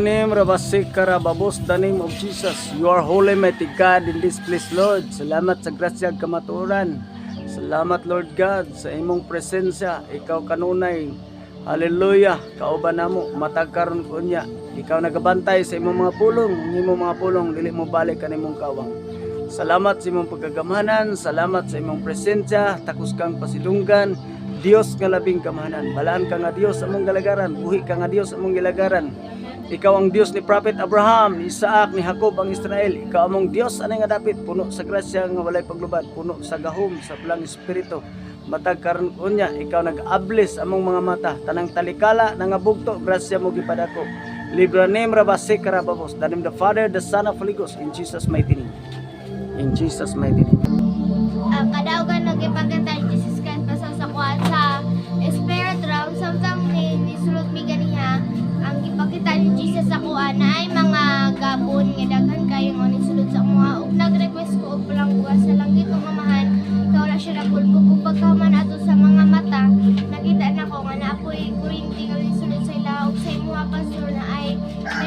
Name Rabasik Karababos, the name of Jesus. You are holy, mighty God in this place, Lord. Salamat sa grasya ug kamatuoran. Salamat, Lord God, sa imong presensya. Ikaw kanunay. Hallelujah. Kauban namo matag karon kunya. Ikaw nagabantay sa imong mga pulong. Imong mga pulong dili mo balik kanimong kawang. Salamat sa imong pagkagamahanan. Salamat sa imong presensya. Takos kang pasidunggan. Dios nga labing kamahanan. Balaan ka nga Dios among galagaran. Buhi ka nga Dios among galagaran. Ikaw ang Dios ni Prophet Abraham, ni Isaac, ni Jacob ang Israel. Ikaw among Dios anay nga dapit, puno sa grasya nga walay paglubad, puno sa gahom, sa pulang espiritu. Matag karon unya, ikaw nag-ables among mga mata, tanang talikala nga bugto, grasya mo gipadako. Libra name Rabasik Karababos, the name of the Father, the Son of Holy Ghost, in Jesus mighty name. In Jesus mighty name. Kadaugan nagipagantay Jesus kan pasal sa kuan sa spirit realm samtang ni sulod mi ganiha ang gipakita ni Jesus sa kuan na ay mga gabon nga daghan kayo nga ni sulod sa mga ug nag-request ko og palang bugas sa langit ug amahan ikaw la siya napulko ug pagkaman ato sa mga mata nakita na ko nga naapoy kurinti nga ni sulod sa ila ug sa imong pastor na ay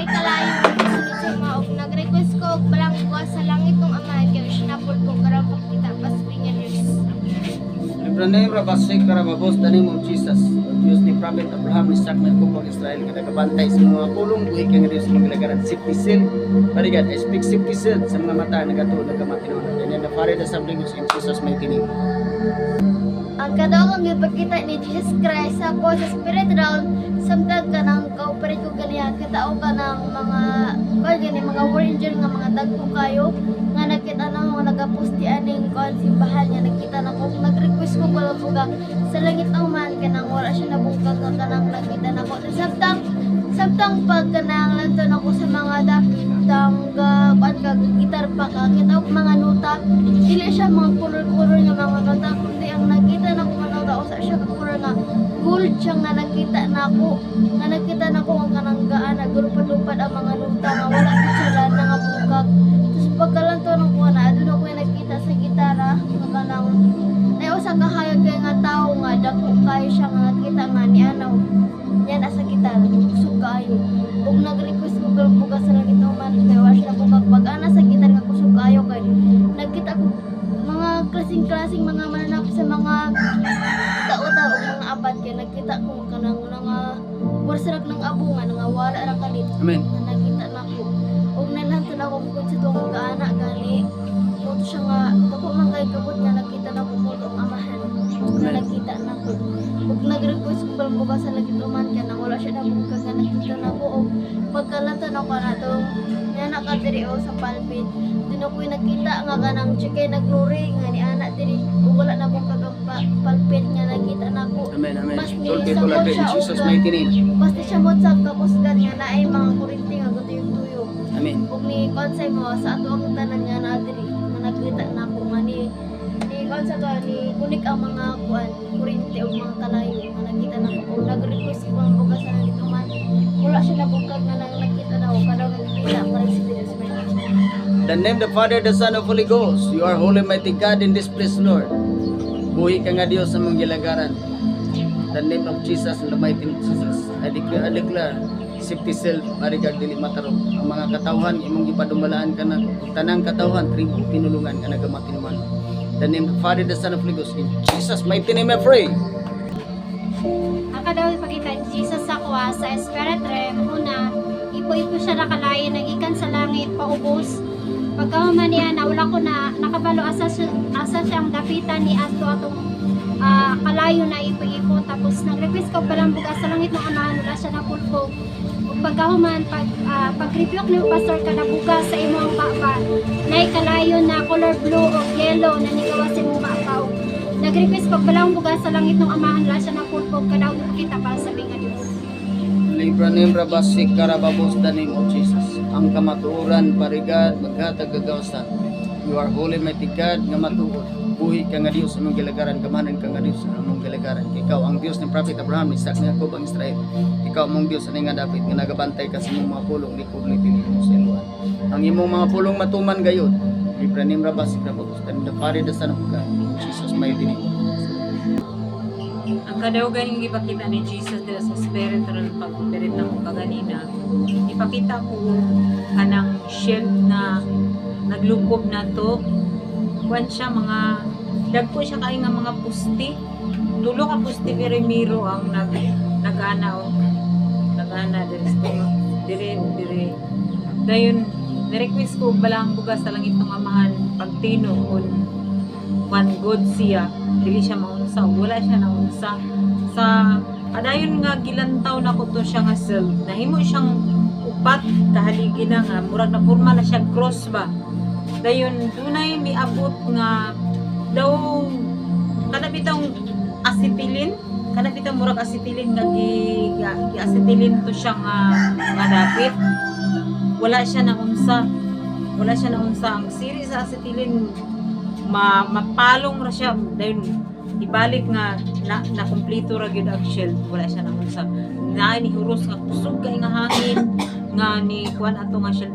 kalayo ni sulod sa mga ug nag-request ko og palang bugas sa langit ug amahan kay siya napulko karang pakita pas Libra name Rabasik Karababos, the name of Jesus. Diyos ni Prophet Abraham, ni Isaac, ni Jacob ang Israel, nga nagabantay sa mga pulong, buhi ka nga Diyos sa mga lagaran, safety seal. Parigat, I speak safety seal sa mga mata, nagatuon, nagamatinon. And then the Father, the Son, the Holy Ghost, in Jesus' mighty name. Ang kadawang gipakita ni Jesus Christ sa ko sa spirit realm samtang kanang kauparit ko ganiya kitao ka ng mga gani mga warrior nga mga dagko kayo nga nakita na mga nagaposti aning kon simbahan nga nakita na ko nag-request ko pala buga sa langit ang man kanang wala siya nabungkag nga kanang nakita na ko samtang pag kanang lanton ako sa mga dakitang kuan ka gitar pa ka kita og mga nota dili siya mga color nga mga nota kundi ang nakita na ko mga nota usa siya ka color nga gold siya nga nakita na ko ang kanang gaan nagulupad-lupad ang mga nota nga wala ko siya na nga bungkag tapos pagkalanton ko na adun ako nakita sa gitara nga kanang ay usa ka hayag kay nga tawo nga dako kayo siya nga nakita nga ni anaw yan asa gitara kusog kayo ug nag-request ko kay bugas sa langit man kay wala siya bungkag pag ana sa gitar nga kusog kayo kay nagkita ko mga klaseng mga mananap sa mga tao-tao ug mga abad kay nagkita ko kanang mga warsarak ng abungan nga wala ra kalit. Amen. Nakita na ko ug nanantan ako kung sa tuong kaana gani mo siya nga dako man kay kabut nga nakita na ko mo ang amahan nga nakita na ko ug nag-request ko pang bukas sa lagi tuman kanang wala siya nabungkag nga nakita na ko ug pagkalantan ako na to nga nakadiri sa palpit dun ako nakita nga kanang chike nagglori nga ni ana diri ug wala na kong kagang palpit nga nakita na ko. Amen, amen. Mas ni Tulpi sa ko lang in siya Jesus' og mighty name. basta siya mo sa kapusgan nga na ay mga kurinti nga gutuyog-tuyog. Amen. Kung ni konsay mo sa ato ang tanan nga na diri nga nakita na ko nga ni konsa to ni kunik ang mga kuan kurinti ug mga kalayo nga nakita na ko ug nag-request ko ang bukas na dito man wala siya nabungkag nga lang nakita na ko kada nakita para sa Diyos may. The name the Father, the Son of Holy Ghost. You are holy, mighty God in this place, Lord. Buhi ka nga Diyos sa mong gilagaran. The name of Jesus and the mighty name of Jesus. I declare, safety self, marigag dili matarong. Ang mga katawhan, imong gipadumalaan ka na. Tanang katawhan, tribo, pinulungan ka na gamatin man. The name of the Father, the Son of Holy Ghost. In Jesus' mighty name I pray. Ang kadawit pakita ni Jesus sa kuha sa spirit realm una ipo-ipo siya nakalayan nagikan sa langit paubos pagkahuman niya nawala ko na nakabalo asa siya ang dapitan ni atong kalayo na ipo-ipo tapos nag-request ko palang bugas sa langit ng amahan wala siya napulpo ug pagkahuman pag-rebuke ni pastor ka na bugas sa imong papa nay kalayo na color blue o yellow na nigawa sa imong papa nag-request ko palang bugas sa langit ng amahan wala siya napulpo kada kita para sa nga Dios. Libra name Rabasik Karababos, the name of Jesus. Ang kamatuoran, parigad, maghatag gagawasan. You are holy, mighty God, nga matuod. Buhi ka nga Diyos sa mong gilagaran, kamahanan ka nga Diyos sa mong gilagaran. Ikaw ang Diyos ng Prophet Abraham, ni Isaac, ni Jacob ang Israel. Ikaw ang Diyos sa nga David, nga nagabantay ka sa mong mga pulong, likod ni mo sa iluhan. Ang imong mga pulong matuman gayod. Libra name Rabasik Karababos, the Father, the Son of God. In Jesus' mighty name. Ang kadaugan yung ipakita ni Jesus dito sa spiritual pag-operate na kong kaganina, ipakita makita ko kanang shell na naglukob na to. Kuan siya mga dagko siya kay nga mga pusti. Tulo ka pusti Miro ang nagana dire. Dayon ni-request ko balang bugas sa langit ng amahan pagtino kun one good siya dili siya maunsa wala siya naunsa sa adayon nga gilantaw na ko to siya nga cell nahimo siyang upat kahaligi na nga murag na porma na siya cross ba dayon dunay miabot nga daw kada bitang acetylene kada bitang murag acetylene nga gi-acetylene to siya nga dapit wala siya na unsa ang siri sa acetylene mapalong ra siya dayon ibalik nga na kompleto ra gyud ang shell wala siya na unsa na ni huros nga kusog kay nga hangin nga ni kuan ato nga shell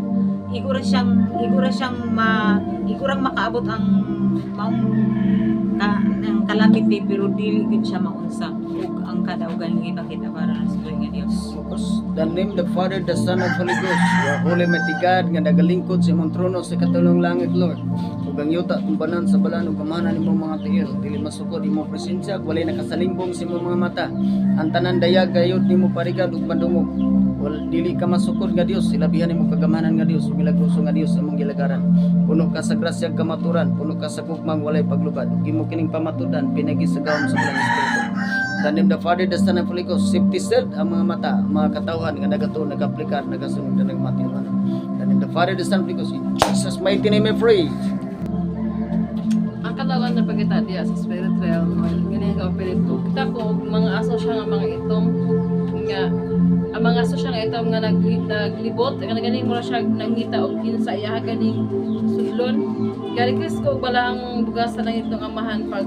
igura siyang makaabot ang maong ang calamity pero dili gid siya maunsa ug ang kadaugan nga ipakita para sa tuwing nga Dios. Focus. The name the Father, the Son, and Holy Ghost. You are holy, mighty God, nga nagalingkod sa imong trono sa katulong langit, Lord. Ug ang yuta tumbanan sa balan ug kamahanan imong mga tiil, dili masukod imong presensya, walay nakasalimbong sa imong mga mata. Ang tanan dayag gayud nimo parigad ug madungog. Wal dili ka masukod nga Dios, ilabihan imong kagamanan nga Dios, ug milagroso nga Dios sa imong gilagaran. Puno ka sa grasya ug kamaturan, puno ka sa gugmang walay paglubad. Ug imo kining pamatudan pinagisagawon sa Bulang Espiritu. The name the Father, the Son, and Holy Ghost. Safety sealed ang mga mata, mga katawhan nga nagato, nagaplikar, nagasunod na nagmatiwan. The name the Father, the Son, and Holy Ghost. In Jesus' mighty name I pray. Ang katawan na pagkita diya sa spirit realm, ganyan ka operato. Kita ko mga aso siya nga mga itom nga ang mga aso siya nga itom nga naglibot, nga ganing mo siya nangita og kinsa iya ganing sudlon. Gari Chris ko balang bugas sa langit ng amahan pag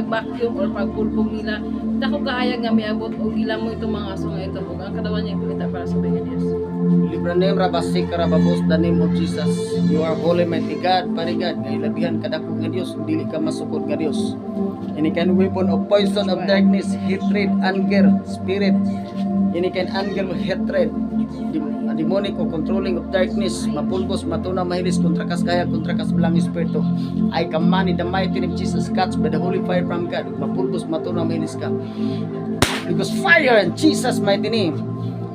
vacuum or pagpulpog nila. Kita ko kahayag nga miabot og ilang mo itong mga aso nga ito. Ug ang katawan niya ipakita para sa mga Dios. Libranem rabasik karababos, the name of Jesus. You are holy, mighty God, parigad, nga ilabihan kadako nga Dios, dili ka masukod nga Dios. Any kind of weapon of poison of darkness, hatred, anger, spirit, any kind anger, hatred, demonic o controlling of darkness, mapulbos, matuna, mahilis, kontra kas kaya, kontra kas Bulang Espiritu. I command in the mighty name of Jesus, catch by the holy fire from God, mapulbos, matuna, mahilis ka. Because fire in Jesus' mighty name.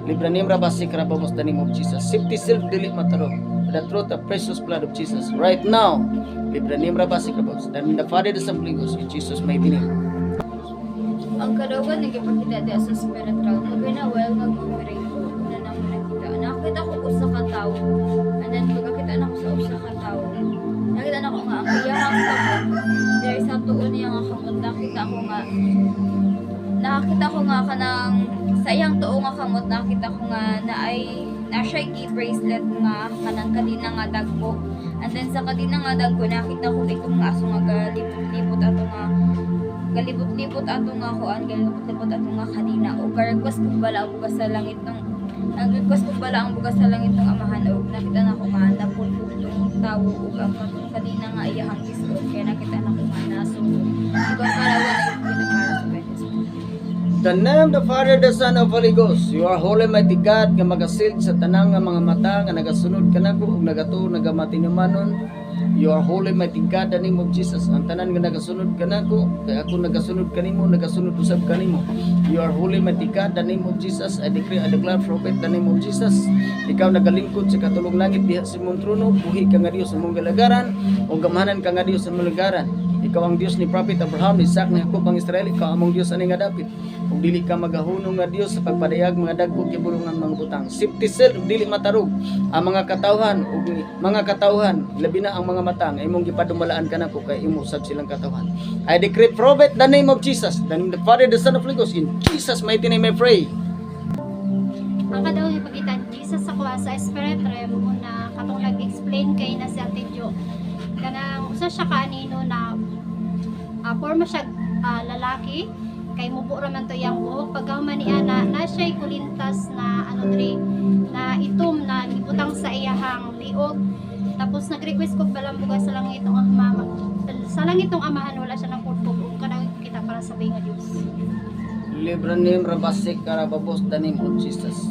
Libranim rabasik rabamos, the name of Jesus. Safety self dili mataro. The truth, the precious blood of Jesus. Right now, Libranim rabasik rabamos. The name the Father, the Son, and Holy Ghost. In Jesus' mighty name. Ang kadaugan nagipakita diya sa spirit realm na binawal nga gumirain ko na naman nakita. Nakita ko usa ka tawo. And then pagkakita na ko sa usa ka tawo. Nakita na ko nga ang iyang kamot. There sa tuon niya nga kamot. Nakita ko nga kanang sa iyang tuo nga kamot. Nakita ko nga na siya key bracelet nga kanang kadina nga dagko. And then sa kadina nga dagko nakita ko itong nga aso nga galibot-libot ato nga galibot-libot ato nga kuan, galibot-libot ato nga kanina o request ko bala ang bugas sa langit ng nag-request ko bala ang bugas sa langit ng amahan o nakita na ko nga napulpog itong tawo o ang kanina nga iyahang isko kaya nakita na ko nga naso ikaw pala wala yung kita para sa Venus. The name the Father, the Son, and Holy Ghost. You are holy, mighty God, nga magasilid sa tanang nga mga mata nga nagasunod kanako ug nagato nagamatinyomanon. You are holy, mighty God, the name of Jesus. Ang tanan nga nagasunod kanako, kay ako nagasunod kanimo, nagasunod usab kanimo. You are holy, mighty God, the name of Jesus. I decree, I declare, prophet, the name of Jesus. Ikaw nagalingkod sa katulong langit diha sa imong trono, buhi ka nga Dios sa imong galagaran, o gamahanan ka nga Dios sa imong galagaran. Ikaw ang Dios ni Prophet Abraham, ni Isaac, ni Jacob, ang Israel. Ikaw among Dios ani nga dapit. Kung dili ka magahunong nga Dios sa pagpadayag mga dagko kibulungan mga butang. Safety cell dili matarog ang mga katawhan ug mga katawhan labi na ang mga mata nga imong gipadumalaan kanako kay imo sab silang katawhan. I decree prophet the name of Jesus, the name of the Father, the Son, of Holy Ghost. In Jesus mighty name I pray. Ang kadawang ipakita ni Jesus sa kuha sa spirit realm una katong nag-explain kay na si Ate Jo. Kanang usa siya kanino na forma siya lalaki kay mubo ra man to yang buhok pagkahuman niya na siya kulintas na na itom na ibutang sa iyahang liog tapos nag-request ko balang bugas sa langit ng amahan wala siya nang pulpog ug kanang kita para sa nga Dios. Libranim rabasik karababos the name of Jesus.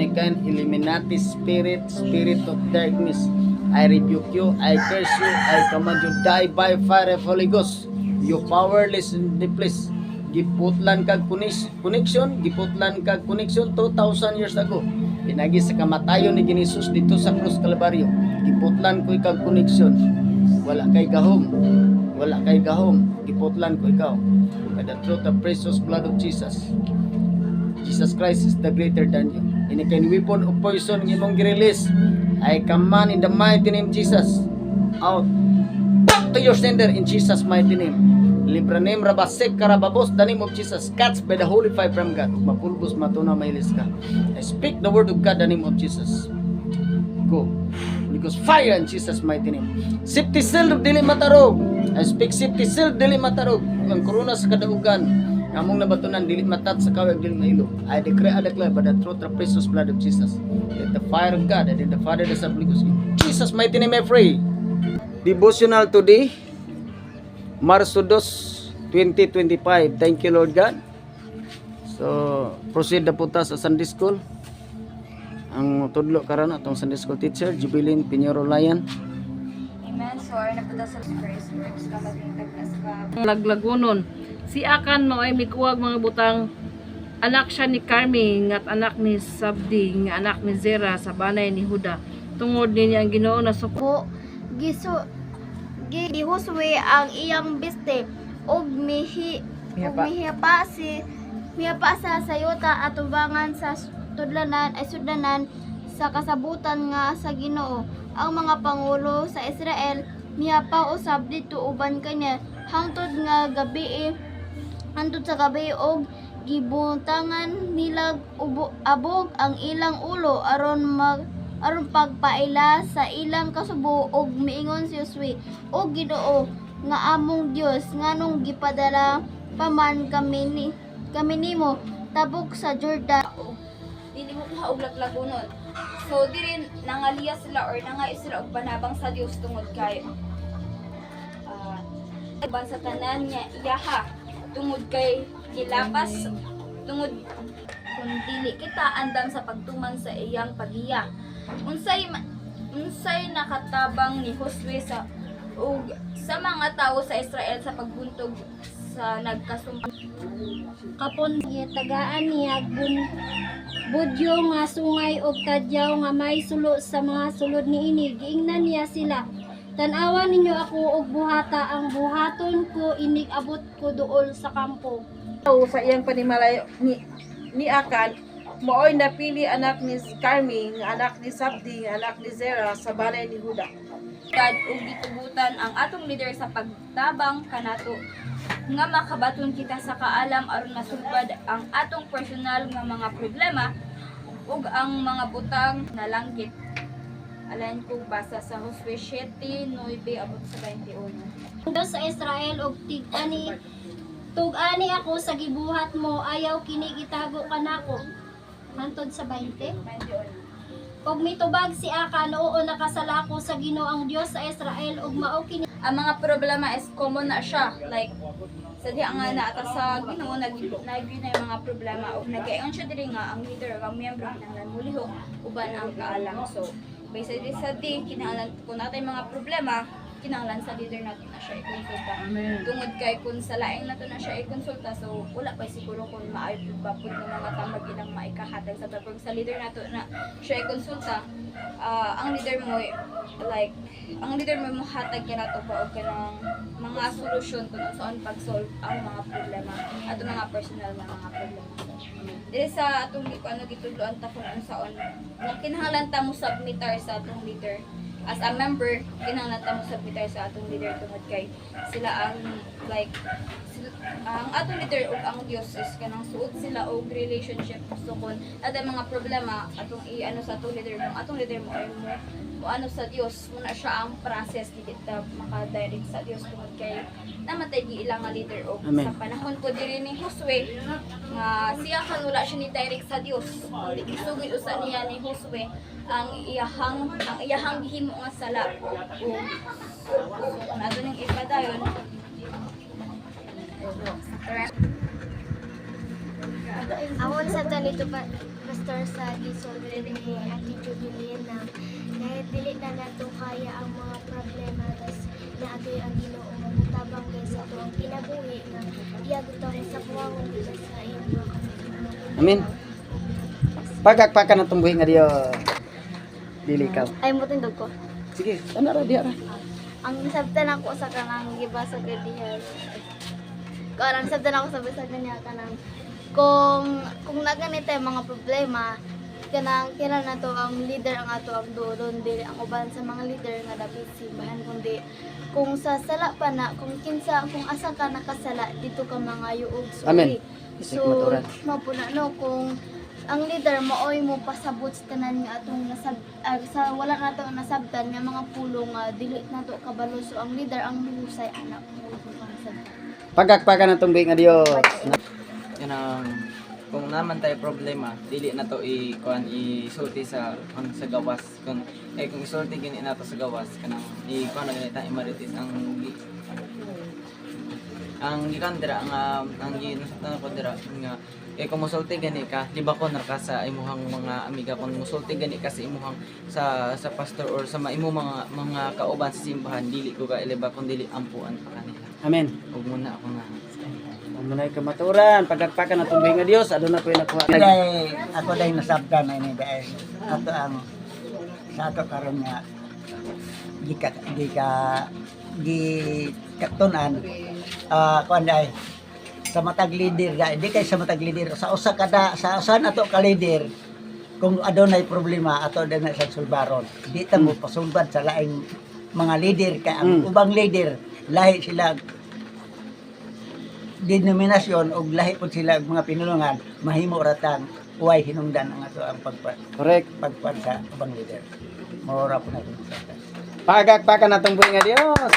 any kind Illuminati spirit, spirit of darkness. I rebuke you, I curse you, I command you die by fire of Holy Ghost. You powerless in the place. Giputlan kag connection, giputlan kag connection 2,000 years ago. Pinagi sa kamatayon ni Jesus dito sa Cruz Calvario. Giputlan ko kag connection. Wala kay gahom. Wala kay gahom. Giputlan ko ikaw. By the truth of precious blood of Jesus. Jesus Christ is the greater than you. Any kind weapon of poison nga imong gi-release, I command in the mighty name of Jesus. Out. Back to your sender in Jesus mighty name. Libra name Rabasek Karababos, the name of Jesus. Catch by the holy fire from God. Mapulbos matuna mailis ka. I speak the word of God, the name of Jesus. Go. Because fire in Jesus mighty name. Safety seal dili matarog. I speak safety seal dili matarog. Ang corona sa kadaugan. Among nabatunan dili matat sa kawig dili mailo. I declare by the truth of precious blood of Jesus. Let the fire of God and the Father the Son Holy Ghost. In Jesus mighty name I pray. Devotional today, Marso 2, 2025. Thank you Lord God. So, proceed na punta sa Sunday School. Ang tudlo karon atong Sunday School teacher, Jubilin Pinheiro Layan. Amen. So, ay napunta sa first works ka magintag ka. Laglagonon. Si Akan mo ay mikuwag mga butang anak siya ni Carmi ngat anak ni Sabdi nga anak ni Zera sa banay ni Huda. Tungod niya ang Ginoo na Po gihuswe ang iyang biste og mihapa sa sayota at tubangan sa sudlanan sa kasabutan nga sa Ginoo. Ang mga pangulo sa Israel mihapa usab dito uban kanya hangtod sa gabi og gibuntangan nila abog ang ilang ulo aron pagpaila sa ilang kasubo og miingon si Josue og Ginoo nga among Dios nganong gipadala paman kami nimo tabok sa Jordan. Dili mo kuha og laglagonon. So, diri nangaliya sila or nangay sila og banabang sa Dios tungod kay ban sa tanan niya iyaha tungod kay gilapas tungod kung dili kita andam sa pagtuman sa iyang pagiya. Unsay nakatabang ni Josue sa ug sa mga tao sa Israel sa pagbuntog sa nagkasumpa Kapon tagaan niya budyo nga sungay og tadyaw nga may sulo sa mga sulod niini. Giingnan niya sila. Tan-awan ninyo ako og buhata, ang buhaton ko inig abot ko duol sa kampo. sa iyang panimalayo ni Akan mooy napili anak ni Carmi nga anak ni Sabdi nga anak ni Zera sa banay ni Huda. God ug gitubutan ang atong leader sa pagtabang kanato nga makabaton kita sa kaalam aron masulbad ang atong personal nga mga problema ug ang mga butang na langkit. Alain ko basa sa Josue 7:9 abot sa 21. Dios sa Israel og tug-ani ako sa gibuhat mo, ayaw kini gitago kanako. Hantod sa 20. Og mitubag si Akan, oo nakasala ko sa Ginoo ang Dios sa Israel ug mao kini. Ang mga problema is common na siya, like sa diha nga naata sa Ginoo nag-agree na yung mga problema ug nagayon siya diri nga ang leader ang miyembro kinahanglan mulihok uban ang kaalam. So based sa di kinahanglan kung natay mga problema kinahanglan sa leader natin na siya ikonsulta. Tungod kay kung sa laing nato na siya ikonsulta, so wala pa siguro kung maayo pa pud ng mga tamag ilang maikahatag sa tapos sa leader nato na siya ikonsulta. Ang leader mo hatag ka nato pa og kanang mga solusyon kung saan pag-solve ang mga problema at mga personal na mga problema. Dili sa atong gitudloan ta kung unsaon nga kinahanglan ta mo submitter sa atong leader. As a member, kinahanglan ta mo submitter sa atong leader tungod kay sila ang ang atong leader ug ang Dios is kanang suot sila og relationship. So kung ada mga problema atong i-ano sa atong leader mo ay mo ano sa Dios muna siya ang process dili ta maka-direct sa Dios tungod kay namatay gi ilang nga leader og Amen. sa panahon po diri ni Josue nga siya kanula siya ni direct sa Dios. Isugid usa niya ni Josue ang iyahang gihimo nga sala. Kung ato ning ipadayon Ako sa talito pa pastor sa gisol ni Ate Jubilin na kahit dili na nato kaya ang mga problema tas naatoy ang Ginoo tabang kay sa tuong kinabuhi na iya gutong sa kuwang sa iyang mga kamay. Amen. Pagakpakan na tumbuhin nga diyo. Dili ka. Ay mo tindog ko. Sige, ano ra diya ra. Ang sabtan ako sa kanang gibasa ka diha. Karang sabtan ako sa basa kanya kanang kung naganito yung mga problema kanang kailan na to ang leader ang ato ang doon dili ang uban sa mga leader nga dapat simbahan kundi kung sa sala pa na kung asa ka nakasala dito ka mga yuog sorry. Amen. Isig So maturan. mapuna no kung ang leader maoy mo pasabot sa tanan nga atong sa wala na to nasabtan nga mga pulong nga dili na to kabalo so ang leader ang husay anak mo kung sabtan. Pagakpakan na tumbuhin nga diyo. Kanang kung naman tayo problema, dili na to isulti sa gawas. Kung isulti gini na to sa gawas, kanang kuan na ganita imaritis ang gikan dira ang ginusatan ko dira nga kung musulti gani ka, di ba ko narka sa imuhang mga amiga kung musulti gani ka sa imuhang sa pastor or sa imo mga kauban sa simbahan, dili ko ka ileba kun dili ampuan pa kanila. Amen. Ug muna ako nga Munay kamaturan, pagakpakan na tumbuhin nga Dios, aduna ko nakuha. Dahil ako dahil nasabtan na ini dahil ato ang sa ato karon nga di katunan kuan dai sa matag leader di kay sa matag leader sa usa kada sa usan ato ka leader kung adunay problema ato na sa sulbaron di ta mo pasulbad sa laing mga leader kay ang ubang leader lahi sila denominasyon og lahi pud sila og mga pinulungan mahimo ratang uway hinungdan ang ato ang Correct. pagpad sa ubang leader. Mora po natin sa Pagakpakan na tumbuhin nga Dios.